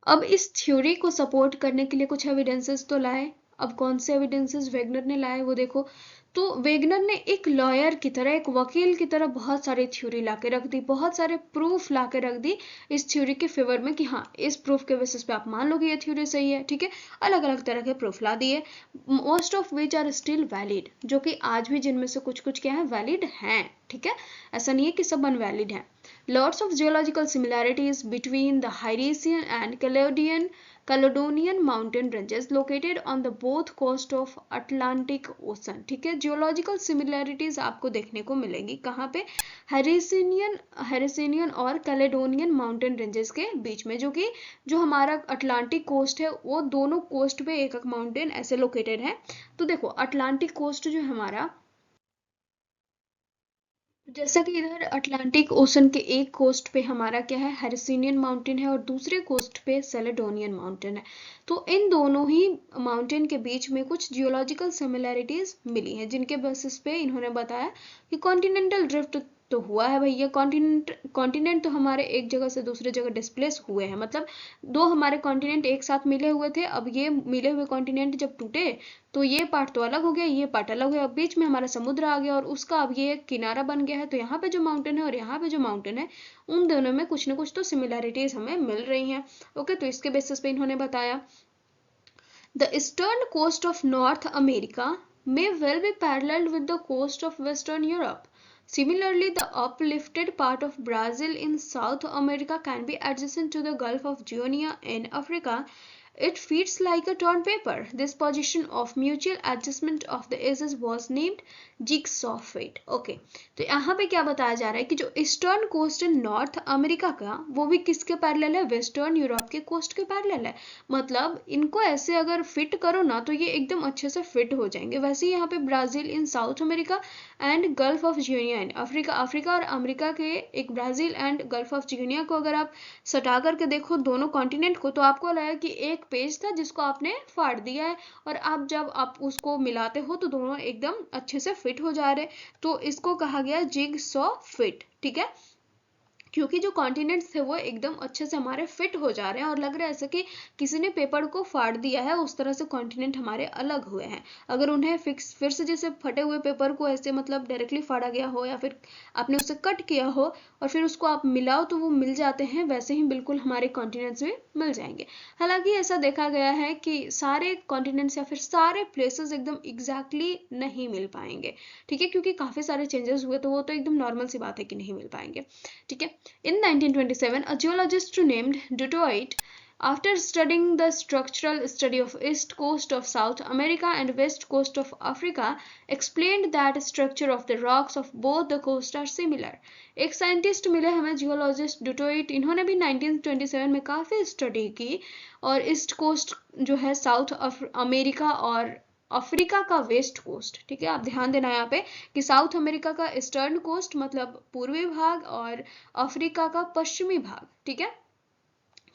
अब इस थ्योरी को सपोर्ट करने के लिए कुछ एविडेंसेस तो लाए। अब कौन से एविडेंसेस वेगनर ने लाए वो देखो। तो वेगनर ने एक लॉयर की तरह, एक वकील की तरह बहुत सारी थ्योरी लाके रख दी, बहुत सारे प्रूफ लाके रख दी इस थ्योरी के फेवर में कि हाँ, इस प्रूफ के बेसिस पे आप मान लो कि ये थ्योरी सही है। ठीक है, अलग अलग तरह के प्रूफ ला दिए, most of which are still valid, जो कि आज भी जिनमें से कुछ कुछ क्या है, वैलिड हैं। ठीक है, ऐसा नहीं है कि सब अनवैलिड हैं। Lots of geological similarities between the Hyresian and Caledonian mountain ranges located on the both coast of Atlantic Ocean. ठीक है, जियोलॉजिकल सिमिलैरिटीज आपको देखने को मिलेंगी कहाँ पे, हैरिसेनियन और कैलेडोनियन माउंटेन रेंजेस के बीच में, जो हमारा अटलांटिक कोस्ट है वो दोनों कोस्ट पे एक एक माउंटेन ऐसे लोकेटेड है। तो देखो अटलांटिक कोस्ट जो हमारा, जैसा कि इधर अटलांटिक ओशन के एक कोस्ट पे हमारा क्या है, हैरिसेनियन माउंटेन है और दूसरे कोस्ट पे सेलेडोनियन माउंटेन है। तो इन दोनों ही माउंटेन के बीच में कुछ जियोलॉजिकल सिमिलैरिटीज मिली हैं, जिनके बेसिस पे इन्होंने बताया कि कॉन्टिनेंटल ड्रिफ्ट तो हुआ है भैया। कॉन्टिनेंट तो हमारे एक जगह से दूसरे जगह डिस्प्लेस हुए हैं, मतलब दो हमारे कॉन्टिनेंट एक साथ मिले हुए थे, अब ये मिले हुए कॉन्टिनेंट जब टूटे तो ये पार्ट तो अलग हो गया, ये पार्ट अलग हो गया, बीच में हमारा समुद्र आ गया और उसका अब ये किनारा बन गया है। तो यहाँ पे जो माउंटेन है और यहाँ पे जो माउंटेन है, उन दोनों में कुछ ना कुछ तो सिमिलैरिटीज हमें मिल रही हैं। ओके, तो इसके बेसिस पे इन्होंने बताया the eastern coast of North America may well be paralleled with the coast of Western Europe. Similarly, the uplifted part of Brazil in South America can be adjacent to the Gulf of Guinea in Africa. It fits like a torn paper. This position of mutual adjustment of the edges was named jigsaw fate. Okay, तो यहाँ पे क्या बताया जा रहा है कि जो ईस्टर्न कोस्ट है नॉर्थ अमेरिका का, वो भी किसके पैरेलल है, वेस्टर्न यूरोप के कोस्ट के पैरेलल है। मतलब इनको ऐसे अगर फिट करो ना तो ये एकदम अच्छे से फिट हो जाएंगे। वैसे यहाँ पे Brazil in south America and gulf of Guinea in Africa, Africa और अमेरिका के एक Brazil and gulf of Guinea को अगर आप सटा करके देखो दोनों कॉन्टिनेंट को, तो आपको लगेगा कि एक पेज था जिसको आपने फाड़ दिया है, और आप जब आप उसको मिलाते हो तो दोनों एकदम अच्छे से फिट हो जा रहे। तो इसको कहा गया जिग सॉ फिट। ठीक है, क्योंकि जो कॉन्टिनेंट्स थे वो एकदम अच्छे से हमारे फिट हो जा रहे हैं और लग रहा है ऐसा कि किसी ने पेपर को फाड़ दिया है, उस तरह से कॉन्टिनेंट हमारे अलग हुए हैं। अगर उन्हें फिर से जैसे फटे हुए पेपर को ऐसे मतलब डायरेक्टली फाड़ा गया हो या फिर आपने उसे कट किया हो और फिर उसको आप मिलाओ तो वो मिल जाते हैं, वैसे ही बिल्कुल हमारे कॉन्टिनेंट्स भी मिल जाएंगे। हालांकि ऐसा देखा गया है कि सारे कॉन्टिनेंट्स या फिर सारे प्लेसेस एकदम एग्जैक्टली नहीं मिल पाएंगे। ठीक है, क्योंकि काफी सारे चेंजेस हुए तो वो तो एकदम नॉर्मल सी बात है कि नहीं मिल पाएंगे। ठीक है, in 1927, a geologist named Dutoit, after studying the structural study of east coast of South America and west coast of Africa, explained that structure of the rocks of both the coasts are similar. एक scientist मिले हमें geologist डुटोइट, इन्होंने भी 1927 में काफी study की और east coast जो है साउथ अमेरिका और अफ्रीका का वेस्ट कोस्ट। ठीक है, आप ध्यान देना यहाँ पे कि साउथ अमेरिका का ईस्टर्न कोस्ट मतलब पूर्वी भाग और अफ्रीका का पश्चिमी भाग। ठीक है,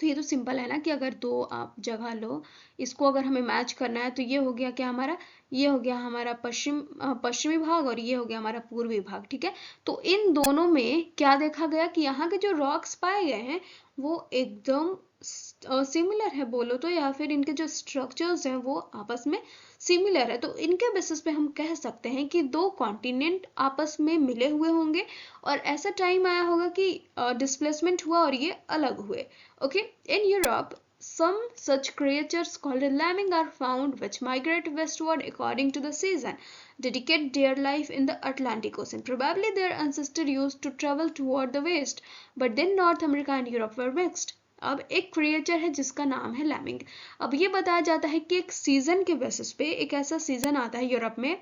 तो ये तो सिंपल है ना कि अगर दो आप जगह लो, इसको अगर हमें मैच करना है तो ये हो गया क्या हमारा, ये हो गया हमारा पश्चिमी भाग और ये हो गया हमारा पूर्वी भाग। ठीक है, तो इन दोनों में क्या देखा गया कि यहाँ के जो रॉक्स पाए गए हैं वो एकदम सिमिलर है बोलो तो, या फिर इनके जो स्ट्रक्चर्स हैं वो आपस में सिमिलर है। तो इनके बेसिस पे हम कह सकते हैं कि दो कॉन्टिनेंट आपस में मिले हुए होंगे और ऐसा टाइम आया होगा कि डिस्प्लेसमेंट हुआ और ये अलग हुए। Okay, in Europe some such creatures called lemming are found which migrate westward according to the season, dedicate their life in the Atlantic Ocean. Probably their ancestors used to travel toward the west, but then North America and Europe were mixed. अब एक creature है जिसका नाम है लैमिंग। अब ये बताया जाता है कि एक सीजन के बेसिस पे एक ऐसा सीजन आता है यूरोप में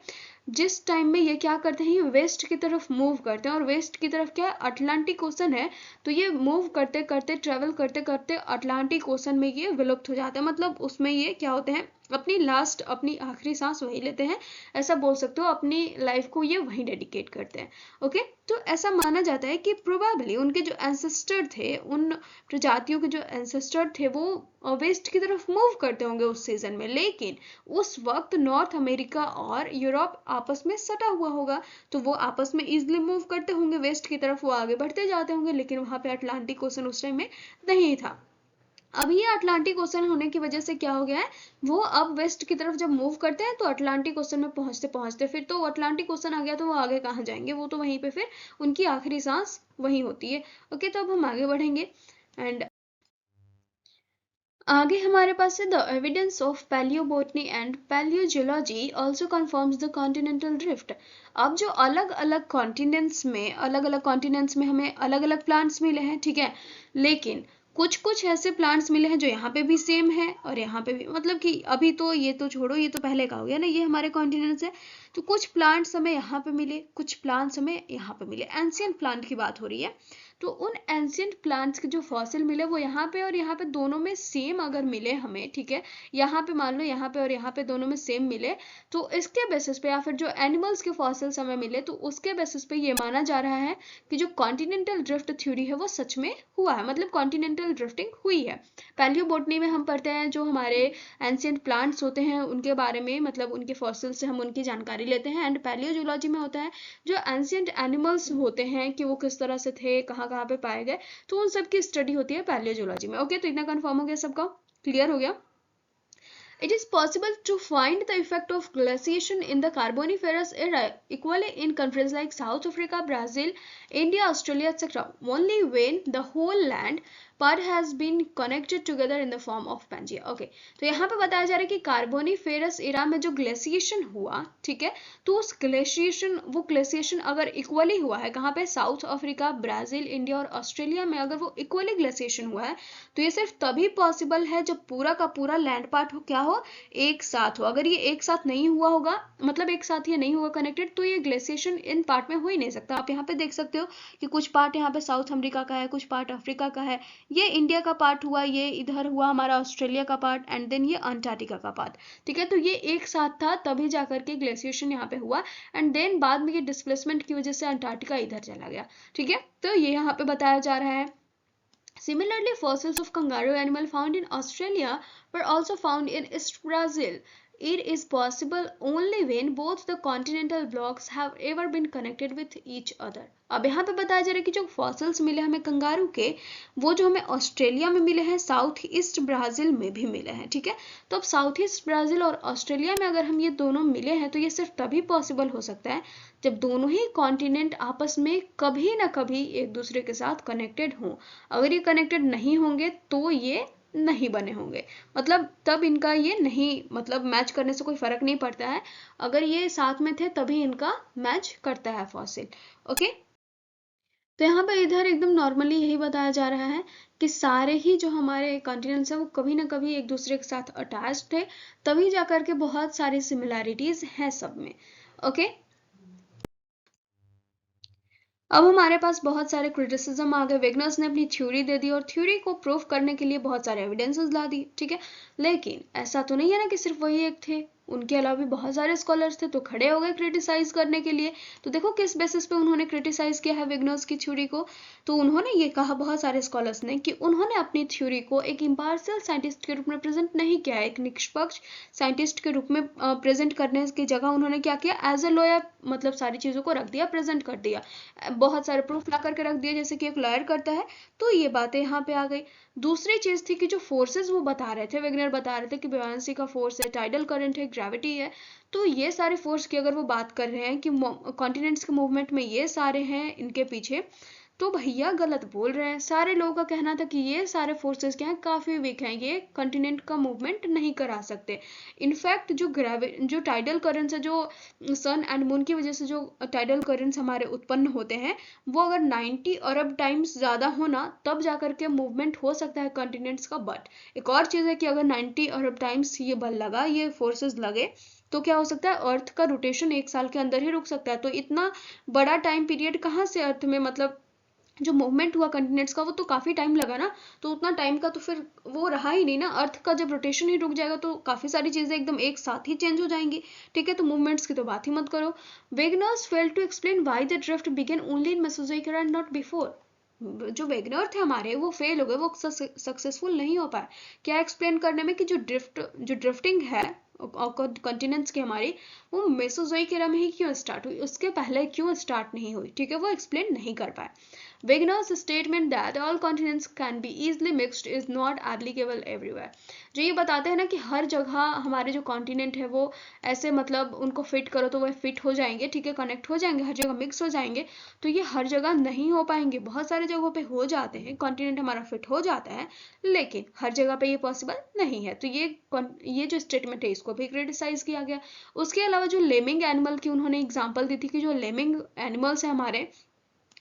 जिस टाइम में ये क्या करते हैं, ये वेस्ट की तरफ मूव करते हैं, और वेस्ट की तरफ क्या है, अटलांटिक ओशन है। तो ये मूव करते करते ट्रेवल करते करते अटलांटिक ओशन में ये विलुप्त हो जाते हैं, मतलब उसमें ये क्या होते हैं, अपनी आखिरी सांस वही लेते हैं, ऐसा बोल सकते हो, अपनी लाइफ को ये वहीं डेडिकेट करते हैं। ओके, तो ऐसा माना जाता है कि प्रोबेबली उनके जो एंसेस्टर थे, उन प्रजातियों के जो एंसेस्टर थे वो वेस्ट की तरफ मूव करते होंगे उस सीजन में, लेकिन उस वक्त नॉर्थ अमेरिका और यूरोप आपस में सटा हुआ होगा, तो वो आपस में इजिली मूव करते होंगे वेस्ट की तरफ, वो आगे बढ़ते जाते होंगे, लेकिन वहां पे अटलांटिक ओशन उस टाइम में नहीं था। अब ये अटलांटिक ओशन होने की वजह से क्या हो गया है, वो अब वेस्ट की तरफ जब मूव करते हैं तो अटलांटिक ओशन में पहुंचते पहुंचते फिर तो अटलांटिक ओशन आ गया, तो वो आगे कहाँ जाएंगे, वो तो वहीं पे फिर उनकी आखिरी सांस वहीं होती है। ओके, तो अब हम आगे बढ़ेंगे एंड आगे हमारे पास है the evidence of palaeobotany and palaeogeology also confirms the continental drift. अब जो अलग अलग कॉन्टिनेंट्स में हमें अलग अलग प्लांट्स मिले हैं, ठीक है, लेकिन कुछ कुछ ऐसे प्लांट्स मिले हैं जो यहाँ पे भी सेम है और यहाँ पे भी, मतलब कि अभी तो ये तो छोड़ो, ये तो पहले का हो गया ना, ये हमारे कॉन्टिनेंट्स है, तो कुछ प्लांट्स हमें यहाँ पे मिले, कुछ प्लांट्स हमें यहाँ पे मिले। एंशियंट प्लांट की बात हो रही है, तो उन एंशियंट प्लांट्स के जो फॉसिल मिले वो यहाँ पे और यहाँ पे दोनों में सेम अगर मिले हमें, ठीक है, यहाँ पे मान लो यहाँ पे और यहाँ पे दोनों में सेम मिले, तो इसके बेसिस पे, या फिर जो एनिमल्स के फॉसिल्स हमें मिले, तो उसके बेसिस पे ये माना जा रहा है कि जो कॉन्टिनेंटल ड्रिफ्ट थ्योरी है वो सच में हुआ है, मतलब कॉन्टिनेंटल ड्रिफ्टिंग हुई है। पैलियोबोटनी में हम पढ़ते हैं जो हमारे एंशियंट प्लांट्स होते हैं उनके बारे में, मतलब उनके फॉसिल से हम उनकी जानकारी लेते हैं, एंड पैलियोजियोलॉजी में होता है जो एंशियंट एनिमल्स होते हैं कि वो किस तरह से थे, कहाँ कहाँ पे पाए गए, तो उन सब की स्टडी होती है पैलियोजियोलॉजी में। ओके, तो इतना कंफर्म हो गया, सबका क्लियर हो गया। It is possible to find the effect of glaciation in the Carboniferous era equally in countries like South Africa, Brazil, India, Australia, etc. only when the whole land part has been connected together in the form of Pangea. Okay, तो यहाँ पे बताया जा रहा है कि Carboniferous इरा में जो ग्लेशिएशन हुआ, ठीक है, तो उस ग्लेशिएशन अगर इक्वली हुआ है, कहाँ पे, साउथ अफ्रीका, ब्राजील, इंडिया और ऑस्ट्रेलिया में अगर वो इक्वली ग्लेशिएशन हुआ है, तो ये सिर्फ तभी पॉसिबल है जब पूरा का पूरा लैंड पार्ट हो, क्या हो, एक साथ हो। अगर ये एक साथ नहीं हुआ होगा, मतलब एक साथ ये नहीं हुआ कनेक्टेड, तो ये ग्लेशिएशन इन पार्ट में हो ही नहीं सकता। आप यहाँ पे देख सकते हो कि कुछ पार्ट यहाँ पे साउथ अमेरिका का है, कुछ पार्ट अफ्रीका का है, ये इंडिया का पार्ट हुआ, ये इधर हुआ हमारा ऑस्ट्रेलिया का पार्ट, एंड देन ये अंटार्कटिका का पार्ट, ठीक है, तो ये एक साथ था तभी जाकर के ग्लेशिएशन यहाँ पे हुआ, एंड देन बाद में ये डिस्प्लेसमेंट की वजह से अंटार्कटिका इधर चला गया, ठीक है, तो ये यहाँ पे बताया जा रहा है। Similarly, fossils of kangaroo animal found in Australia were also found in East Brazil. It is possible only when both the continental blocks have ever been connected with each other. अब यहाँ पे बताया जा रहा है कि जो फॉसिल्स मिले हमें कंगारू के, वो जो हमें ऑस्ट्रेलिया में मिले हैं, साउथ ईस्ट ब्राजील में भी मिले हैं, ठीक है, तो अब साउथ ईस्ट ब्राजील और ऑस्ट्रेलिया में अगर हम ये दोनों मिले हैं, तो ये सिर्फ तभी पॉसिबल हो सकता है जब दोनों ही कॉन्टिनेंट आपस में कभी ना कभी एक दूसरे के साथ कनेक्टेड हों। अगर ये कनेक्टेड नहीं होंगे तो ये नहीं बने होंगे, मतलब तब इनका ये नहीं, मतलब मैच करने से कोई फर्क नहीं पड़ता है, अगर ये साथ में थे तभी इनका मैच करता है फॉसिल। ओके, तो यहाँ पे इधर एकदम नॉर्मली यही बताया जा रहा है कि सारे ही जो हमारे कॉन्टिनेंट्स हैं वो कभी ना कभी एक दूसरे के साथ अटैच थे, तभी जाकर के बहुत सारी सिमिलैरिटीज हैं सब में। ओके, अब हमारे पास बहुत सारे क्रिटिसिज्म आ गए, वेगनर्स ने अपनी थ्योरी दे दी और थ्योरी को प्रूव करने के लिए बहुत सारे एविडेंसेस ला दिए, ठीक है, लेकिन ऐसा तो नहीं है ना कि सिर्फ वही एक थे, उनके अलावा भी बहुत सारे स्कॉलर्स थे, तो खड़े हो गए क्रिटिसाइज करने के लिए। तो देखो किस बेसिस पे उन्होंने क्रिटिसाइज किया है वेगनर्स की थ्योरी को, तो उन्होंने ये कहा, बहुत सारे स्कॉलर्स ने, कि उन्होंने अपनी थ्योरी को एक इम्पार्शियल साइंटिस्ट के रूप में प्रेजेंट नहीं किया है, एक निष्पक्ष साइंटिस्ट के रूप में प्रेजेंट करने की जगह उन्होंने क्या किया, एज अ लॉयर, मतलब सारी चीजों को रख दिया, प्रेजेंट कर दिया, बहुत सारे प्रूफ ला करके रख दिए जैसे कि एक लॉयर करता है, तो ये बातें यहाँ पे आ गई। दूसरी चीज थी कि जो फोर्सेस वो बता रहे थे, वेगनर बता रहे थे कि बुयांसी का फोर्स है, टाइडल करंट है, ग्रेविटी है, तो ये सारे फोर्स की अगर वो बात कर रहे हैं कि कॉन्टिनेंट्स के मूवमेंट में ये सारे हैं इनके पीछे, तो भैया गलत बोल रहे हैं। सारे लोगों का कहना था कि ये सारे फोर्सेस क्या हैं, काफी वीक हैं, ये कॉन्टिनेंट का मूवमेंट नहीं करा सकते। इनफैक्ट जो टाइडल करंट्स है, जो सन एंड मून की वजह से जो टाइडल करंट्स हमारे उत्पन्न होते हैं, वो अगर 90 अरब टाइम्स ज्यादा होना तब जाकर के मूवमेंट हो सकता है कॉन्टिनेंट्स का। बट एक और चीज है कि अगर 90 अरब टाइम्स ये बल लगा, ये फोर्सेस लगे, तो क्या हो सकता है, अर्थ का रोटेशन एक साल के अंदर ही रुक सकता है। तो इतना बड़ा टाइम पीरियड कहाँ से अर्थ में, मतलब जो मूवमेंट हुआ कंटिनेंट्स का, वो तो काफी टाइम लगा ना, तो उतना टाइम का तो फिर वो रहा ही नहीं ना, अर्थ का जब रोटेशन ही रुक जाएगा तो काफी सारी चीजें एकदम एक साथ ही चेंज हो जाएंगी, ठीक है, तो मूवमेंट्स की तो बात ही मत करो। Wegener's failed to explain why the drift began only in Mesozoic era and not before. जो वेगनर थे हमारे, वो फेल हो गए, वो सक्सेसफुल नहीं हो पाए क्या एक्सप्लेन करने में कि जो ड्रिफ्टिंग है कॉन्टिनेंट्स की हमारी, वो मेसोजोइक एरा में ही क्यों स्टार्ट हुई, उसके पहले क्यों स्टार्ट नहीं हुई, ठीक है, वो एक्सप्लेन नहीं कर पाए। Wegener's statement that all continents can be easily mixed is not applicable everywhere. जो ये बताते हैं ना कि हर जगह हमारे जो कॉन्टिनेंट है वो ऐसे मतलब उनको फिट करो तो वो फिट हो जाएंगे, ठीक है, कनेक्ट हो जाएंगे, हर जगह मिक्स हो जाएंगे, तो ये हर जगह नहीं हो पाएंगे। बहुत सारे जगहों पे हो जाते हैं, कॉन्टिनेंट हमारा फिट हो जाता है, लेकिन हर जगह पे ये पॉसिबल नहीं है। तो ये जो स्टेटमेंट है इसको भी क्रिटिसाइज किया गया। उसके अलावा जो लेमिंग एनिमल की उन्होंने एग्जाम्पल दी थी कि जो लेमिंग एनिमल्स है हमारे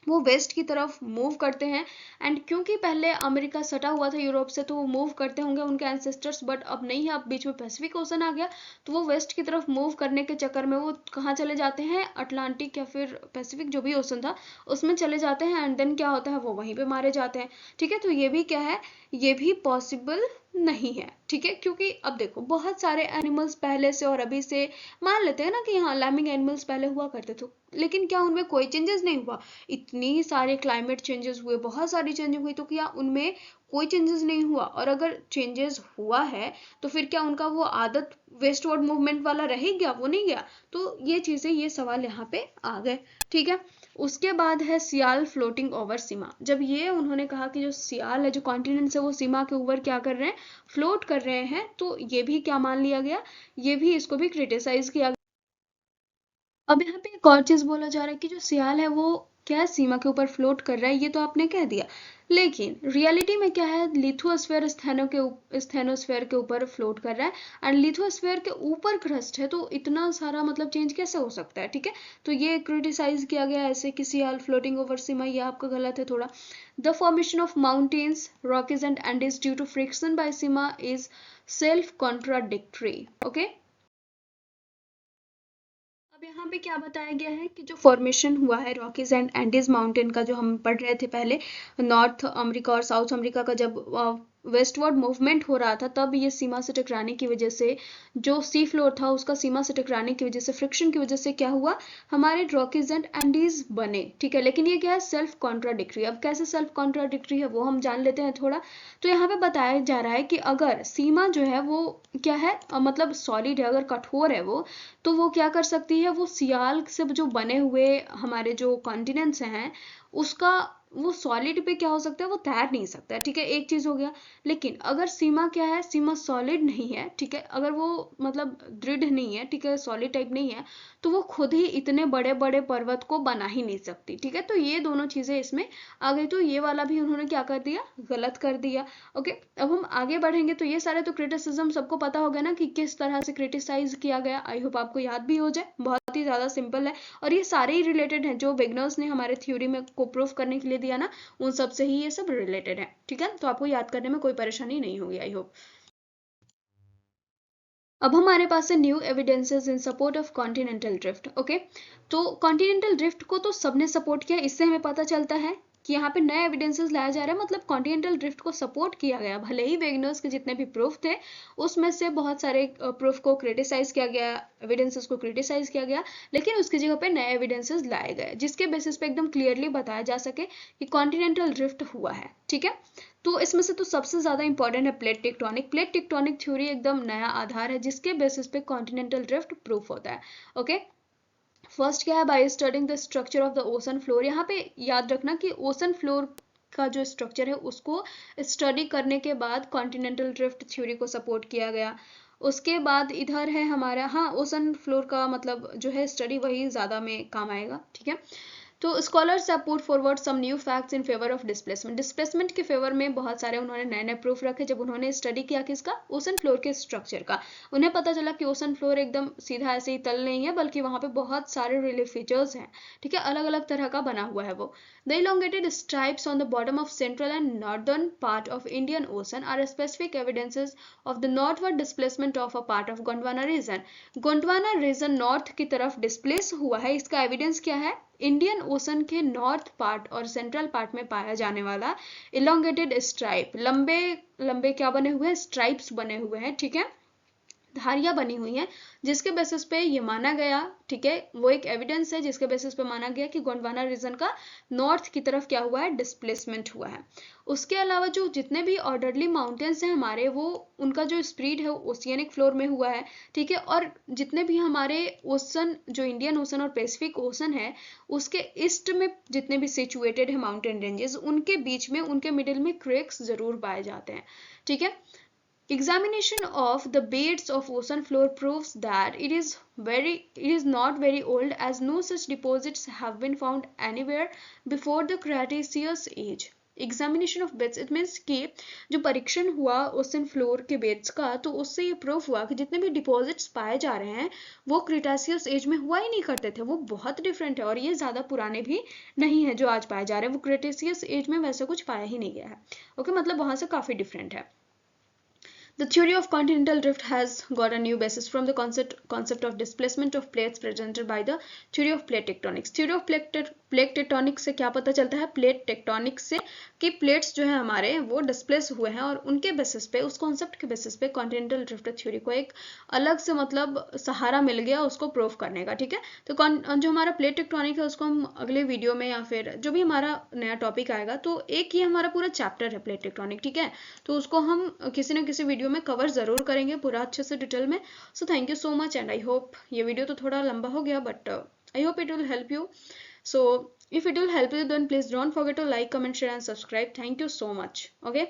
वो वेस्ट की तरफ मूव करते हैं, एंड क्योंकि पहले अमेरिका सटा हुआ था यूरोप से तो वो मूव करते होंगे उनके एंसेस्टर्स, बट अब नहीं है, अब बीच में पैसिफिक ओशन आ गया, तो वो वेस्ट की तरफ मूव करने के चक्कर में वो कहाँ चले जाते हैं, अटलांटिक या फिर पैसिफिक जो भी ओशन था उसमें चले जाते हैं, एंड देन क्या होता है वो वहीं पे मारे जाते हैं, ठीक है। तो ये भी क्या है, ये भी पॉसिबल नहीं है, ठीक है, क्योंकि अब देखो बहुत सारे एनिमल्स पहले से और अभी से मान लेते हैं ना कि हाँ लैमिंग एनिमल्स पहले हुआ करते थे, लेकिन क्या उनमें कोई चेंजेस नहीं हुआ, इतनी सारे क्लाइमेट चेंजेस हुए, बहुत सारी चेंजेस हुई, तो क्या उनमें कोई चेंजेस नहीं हुआ, और अगर चेंजेस हुआ है तो फिर क्या उनका वो आदत वेस्टवर्ड मूवमेंट वाला रह गया, वो नहीं गया। तो ये चीजें, ये सवाल यहाँ पे आ गए, ठीक है। उसके बाद है सियाल फ्लोटिंग ओवर सीमा। जब ये उन्होंने कहा कि जो सियाल है, जो कॉन्टिनेंट है, वो सीमा के ऊपर क्या कर रहे हैं, फ्लोट कर रहे हैं, तो ये भी क्या मान लिया गया, ये भी इसको भी क्रिटिसाइज किया। अब यहाँ पे एक और चीज बोला जा रहा है कि जो सियाल है वो क्या सीमा के ऊपर फ्लोट कर रहा है, ये तो आपने कह दिया, लेकिन रियलिटी में क्या है, लिथोस्फीयर स्थेनोस्फीयर के ऊपर फ्लोट कर रहा है, एंड लिथोस्फीयर के ऊपर क्रस्ट है, तो इतना सारा मतलब चेंज कैसे हो सकता है, ठीक है। तो ये क्रिटिसाइज किया गया ऐसे कि सियाल फ्लोटिंग ओवर सीमा, ये आपका गलत है थोड़ा। The formation of mountains, Rockies and Andes due to friction by sima is self contradictory, okay. अब यहाँ पे क्या बताया गया है कि जो फॉर्मेशन हुआ है रॉकीज एंड एंडीज माउंटेन का, जो हम पढ़ रहे थे पहले, नॉर्थ अमेरिका और साउथ अमेरिका का जब वेस्टवर्ड मूवमेंट हो रहा था, तब ये सीमा से टकराने की वजह से, जो सी फ्लोर था उसका सीमा से टकराने की वजह से, फ्रिक्शन की वजह से क्या हुआ, हमारे रॉकीज एंड एंडीज बने, ठीक है। लेकिन ये क्या है, सेल्फ कॉन्ट्राडिक्टरी। अब कैसे सेल्फ कॉन्ट्राडिक्टरी है वो हम जान लेते हैं थोड़ा। तो यहाँ पे बताया जा रहा है कि अगर सीमा जो है वो क्या है, मतलब सॉलिड है, अगर कठोर है वो, तो वो क्या कर सकती है, वो सियाल से जो बने हुए हमारे जो कॉन्टिनेंट्स हैं उसका, वो सॉलिड पे क्या हो सकता है, वो तैर नहीं सकता, ठीक है, एक चीज हो गया। लेकिन अगर सीमा क्या है, सीमा सॉलिड नहीं है, ठीक है, अगर वो मतलब दृढ़ नहीं है, ठीक है, सॉलिड टाइप नहीं है, तो वो खुद ही इतने बड़े बड़े पर्वत को बना ही नहीं सकती, ठीक है। तो ये दोनों चीजें इसमें आ गई, तो ये वाला भी उन्होंने क्या कर दिया, गलत कर दिया, ओके। अब हम आगे बढ़ेंगे, तो ये सारे तो क्रिटिसिज्म सबको पता हो गया ना कि किस तरह से क्रिटिसाइज किया गया, आई होप आपको याद भी हो जाए, बहुत ही ज्यादा सिंपल है, और ये सारे ही रिलेटेड हैं, जो वेगनर्स ने हमारे थ्योरी में को प्रूव करने के लिए दिया ना, उन सब से ही ये सब रिलेटेड है, ठीक है। तो आपको याद करने में कोई परेशानी नहीं होगी, आई होप। अब हमारे पास है new evidences in support of continental drift, okay. तो कॉन्टिनेंटल ड्रिफ्ट को तो सबने सपोर्ट किया, इससे हमें पता चलता है कि यहाँ पे नए एविडेंसेस लाया जा रहा है, मतलब कॉन्टिनेंटल ड्रिफ्ट को सपोर्ट किया गया, भले ही वेगनर्स के जितने भी प्रूफ थे उसमें से बहुत सारे प्रूफ को क्रिटिसाइज किया गया, एविडेंसेस को क्रिटिसाइज किया गया, लेकिन उसकी जगह पे नए एविडेंसेस लाए गए जिसके बेसिस पे एकदम क्लियरली बताया जा सके कि कॉन्टिनेंटल ड्रिफ्ट हुआ है, ठीक है। तो इसमें से तो सबसे ज्यादा इंपॉर्टेंट है plate tectonic. Plate tectonic theory एकदम नया आधार है जिसके बेसिस पे कॉन्टिनेंटल ड्रिफ्ट प्रूफ होता है, ओके। फर्स्ट क्या है, by studying the structure of the ocean floor. यहाँ पे याद रखना कि ओशन फ्लोर का जो स्ट्रक्चर है उसको स्टडी करने के बाद कॉन्टिनेंटल ड्रिफ्ट थ्योरी को सपोर्ट किया गया। उसके बाद इधर है हमारा, हाँ ओशन फ्लोर का मतलब जो है स्टडी वही ज्यादा में काम आएगा, ठीक है। तो scholars have put forward some new facts in favour of displacement. Displacement के फेवर में बहुत सारे उन्होंने नए नए प्रूफ रखे जब उन्होंने स्टडी किया किसका, ओशन फ्लोर के स्ट्रक्चर का। उन्हें पता चला कि ओशन फ्लोर एकदम सीधा ऐसे ही तल नहीं है, बल्कि वहां पे बहुत सारे रिलीफ फीचर्स हैं, ठीक है, अलग अलग तरह का बना हुआ है वो। The elongated stripes on the bottom of central and northern part of Indian Ocean are specific evidences of the northward displacement of a part of Gondwana region. Gondwana region north की तरफ डिस्प्लेस हुआ है, इसका एविडेंस क्या है, इंडियन ओशन के north part और central part में पाया जाने वाला इलोंगेटेड स्ट्राइप, लंबे लंबे क्या बने हुए हैं, स्ट्राइप्स बने हुए हैं, ठीक है। धारियां बनी हुई हैं जिसके बेसिस पे ये माना गया, ठीक है, वो एक एविडेंस है जिसके बेसिस पे माना गया कि गोंडवाना रीजन का नॉर्थ की तरफ क्या हुआ है, डिस्प्लेसमेंट हुआ है। उसके अलावा जो जितने भी ऑर्डरली माउंटेन्स हैं हमारे, वो उनका जो स्प्रीड है ओशियनिक फ्लोर में हुआ है, ठीक है। और जितने भी हमारे ओशन, जो इंडियन ओशन और पैसिफिक ओशन है, उसके ईस्ट में जितने भी सिचुएटेड है माउंटेन रेंजेस, उनके बीच में, उनके मिडिल में क्रेक्स जरूर पाए जाते हैं, ठीक है। Examination of the beds of ocean floor proves that it is not very old, as no such deposits have been found anywhere before the Cretaceous age. Examination of beds, it means कि जो परीक्षण हुआ ocean floor के beds का, तो उससे ये proof हुआ कि जितने भी डिपॉजिट्स पाए जा रहे हैं वो क्रिटासियस एज में हुआ ही नहीं करते थे, वो बहुत डिफरेंट है और ये ज़्यादा पुराने भी नहीं है जो आज पाए जा रहे हैं, वो क्रिटासियस एज में वैसा कुछ पाया ही नहीं गया है। ओके, मतलब वहाँ से काफ़ी डिफरेंट है। The theory of continental drift has got a new basis from the concept of displacement of plates presented by the theory of plate tectonics. Theory of plate tectonics से क्या पता चलता है, प्लेट टेक्टोनिक्स से, कि plates जो है हमारे वो डिस्प्लेस हुए हैं, और उनके बेसिस पे, उस कॉन्सेप्ट के बेसिस पे कॉन्टिनेंटल ड्रिफ्ट थ्योरी को एक अलग से मतलब सहारा मिल गया उसको प्रूव करने का, ठीक है। तो जो हमारा प्लेट टेक्टोनिक है उसको हम अगले वीडियो में या फिर जो भी हमारा नया टॉपिक आएगा, तो एक ये हमारा पूरा चैप्टर है प्लेट टेक्टोनिक, ठीक है, तो उसको हम किसी न किसी वीडियो में कवर जरूर करेंगे पूरा अच्छे से डिटेल में। So thank you so much and I hope, ये वीडियो तो थोड़ा लंबा हो गया but I hope it will help you. So if it will help you, then please don't forget to like, comment, share and subscribe. Thank you so much. Okay.